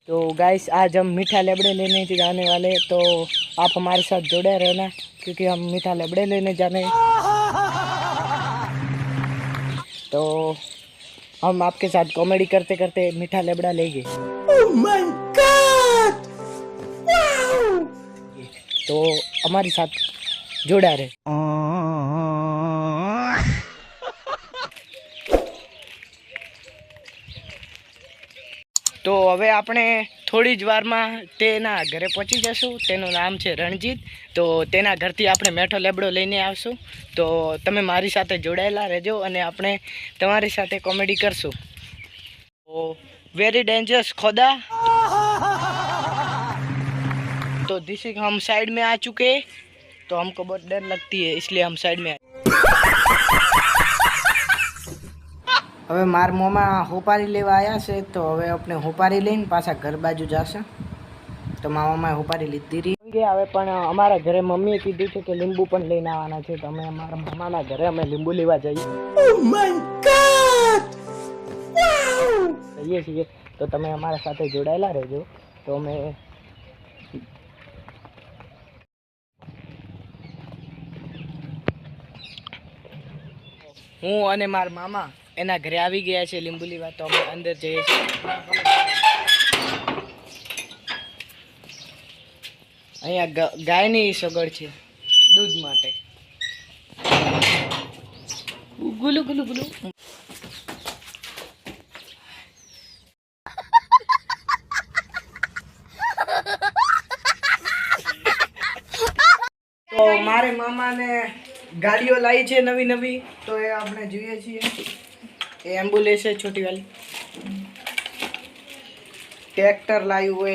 तो गाइस आज हम मीठा लेबड़े लेने जाने वाले हैं, तो आप हमारे साथ जुड़े रहना क्योंकि हम मीठा लेबड़े लेने जाने हैं। तो हम आपके साथ कॉमेडी करते करते मीठा लेबड़ा लेंगे। Oh my God! तो हमारे साथ जुड़ा रहे। तो હવે આપણે થોડી જ વારમાં તેના ઘરે પહોંચી જશું। તેનું નામ છે રણજીત। તો તેના ઘરથી આપણે મેઠો લેબડો લઈને આવશું। તો તમે મારી સાથે જોડાયેલા રહેજો અને આપણે તમારી સાથે કોમેડી કરશું। તો वेरी डेंजरस खोदा। तो दिस हम साइड में आ चुके हैं, तो हमको बहुत डर लगती है इसलिए हम साइड में आए। હવે માર મોમાં હોપારી લેવા આવ્યા છે, તો હવે આપણે હોપારી લઈને પાછા ઘર બાજુ જશે। તો મામાએ હોપારી લીધી રહી હવે, પણ અમારા ઘરે મમ્મીએ કીધું છે કે લીંબુ પણ લઈને આવવાના છે, તો અમે અમારા મામાના ઘરે અમે લીંબુ લેવા જઈએ। Oh my God! જઈએ છીએ, તો તમે અમારા સાથે જોડાયેલા રહેજો। તો અમે હું અને મારા મામા એના ઘરે આવી ગયા છે લીંબુ લેવા। તો અમે અંદર જઈએ છીએ। અહીંયા ગાયની સગવડ છે દૂધ માટે। ગુલુ ગુલુ ગુલુ। તો મારે મામાને ગાડીઓ લાવી છે નવી નવી, તો એ આપણે જોઈએ છીએ। એ एम्बुलेंस है छोटी वाली, ट्रैक्टर लाई हुए,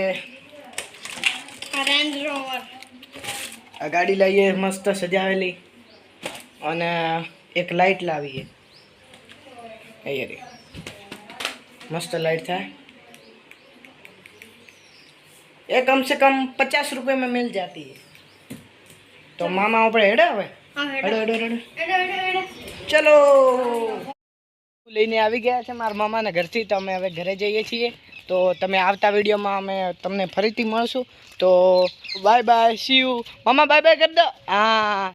रेंज रोवर गाड़ी लाई है मस्त सजावेली, અને એક લાइट लावी है ये रे मस्त लाइट था। ये कम से कम 50 रुपए में मिल जाती है। तो मामा ऊपर हेडे हवे हेडो हेडो हेडो चलो લઈને આવી ગયા છે મારા મામાના ઘરથી। તો અમે હવે ઘરે જઈએ છીએ। તો તમે આવતા વિડીયોમાં અમે તમને ફરીથી મળશું। તો બાય બાય, સી યુ। મામા બાય બાય કરી દો। હા।